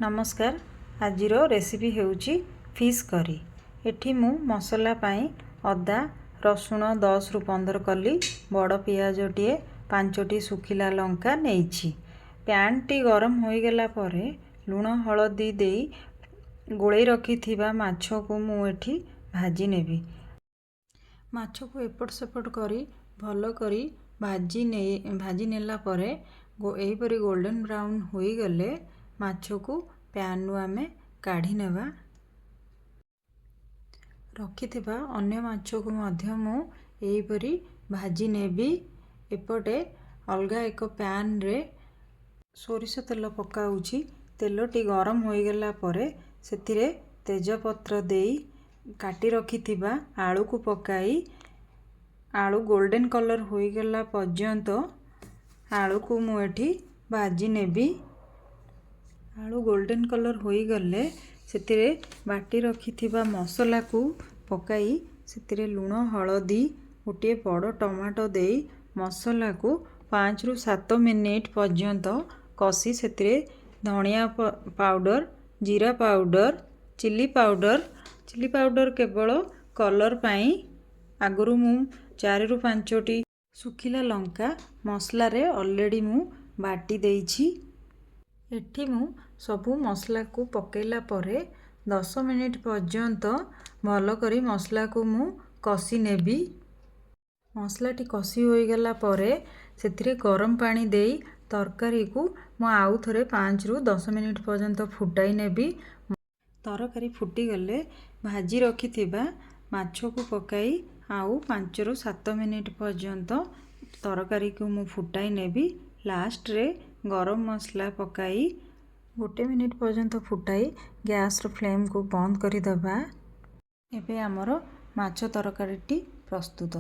नमस्कार। आजिर recipe हेउची fish curry. एठी मु मसला पाई अदा रसुण 10 रु 15 कली बड़ पियाज टिए 5टी सुखिला लंका नेइछि। पैन टी गरम होई गेला परे लूण हळदी देई गोळै रखी थिबा माछो को मु एठी भाजी नेबी। माछो को एपट सेपट करी भलो करी भाजी नेला परे एही परी गोल्डन ब्राउन होई गले माछो को पैन रु आमे काढ़ी नेबा। रखी थिबा अन्य माछो को मध्य मु एही परी भाजी नेबी। एपटे अलगा एक पैन रे सोरिष तेल पकाउछि। तेलटी गरम होई गेला परे सेतिरे तेजपत्र देई काटी रखी थिबा आलू को पकाई आलू गोल्डन कलर होई गेला पर्यंत आलू को मु एठी भाजी नेबी। आलू गोल्डन कलर होई गले सेतिरे बाटी रखी थिबा मसला को पकाई सेतिरे लूण हळदी गोटे बड़ टमाटो देई मसला को 5 रु 7 मिनिट पर्यंत कसी सेतिरे धनिया पाउडर जीरा पाउडर चिली पाउडर केवल कलर पाई आगरू मु 4 रु 5टी सुखिला लंका मसला रे ऑलरेडी मु बाटी देइछि। एठी मु सबु मसला को पकेला परे 10 मिनिट पर्यंत भलो करी मसला को मु कसी नेबी। मसला टी कसी होई गेला परे सेतिरे गरम पानी देई तरकारी को मु आउ थरे 5 रु 10 मिनिट पर्यंत फुटाई नेबी। तरकारी फुटी गले भाजी रखी थिबा माछो को पकाई आउ 5 रु 7 मिनिट पर्यंत तरकारी को मु फुटाई नेबी। लास्ट रे गरम मसला पकाई 1 मिनिट पर्यंत फुटाई गैस रो फ्लेम को बंद करी दबा। एबे हमरो माछो तरकारी टी प्रस्तुत।